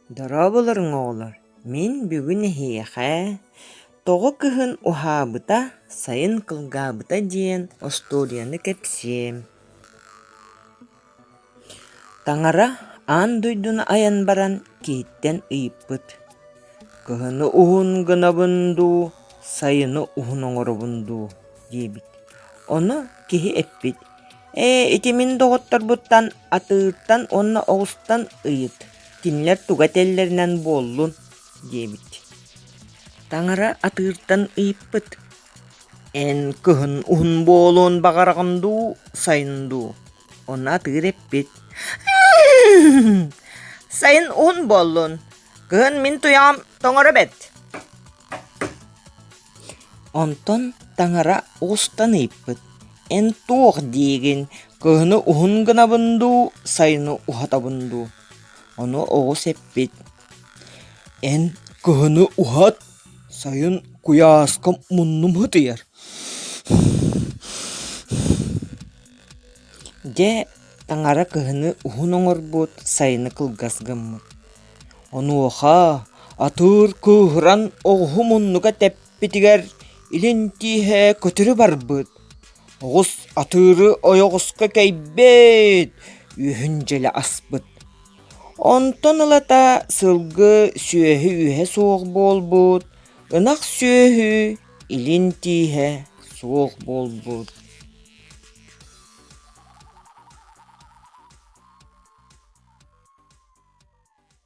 Дорабыларың оğlar, мен бүгін хейхэ, тоҕо кыһын уһаабыта, сайын кылгаабыта диэн остуорuyаны кэпсиэм. Таҥара аан дойдуна аян баран киһиттэн ыйыппыт. Кыһыны уһун гынабындуу, сайыны уһун оҥоробундуу диэбит. Ону киһи эппит. Ити мин доҕотторбуттан атыыртан онна оҕустан ыйыт. Кинилэр туга теллэринэн буоллун диэбит. Таҥара атыыртан ыйыппыт. Эн кыһын уһун буолуун баҕарҕындуу, сайындуу. Онна атыыр эппит. Сайын уһун буоллун. Кыһын мин туяҕам тоҥоро бэт. Онтон таҥара оҕустан ыйыппыт. Эн туох диигин кыһыны уһун гынабындуу, сайыны уһатабындуу. Ону оҕус эппит. Эн кыһыны уһат, сайын куяаска муннум хытыйар. Дэ таҥара кыһыны уһун оҥорбут, сайыны кылгасгыммыт. Онуоха атыыр кыыһыран оҕуһу муннуга тэппитигэр илин тииһэ көтөрү барбыт. Оҕус атыыры ойоҕуска кэйбэт, үөһүн дьэлэ аспыт. Онтон ылата сылгы сүөһү үөһэ суох буолбут, ынах сүөһү илин тииһэ суох буолбут.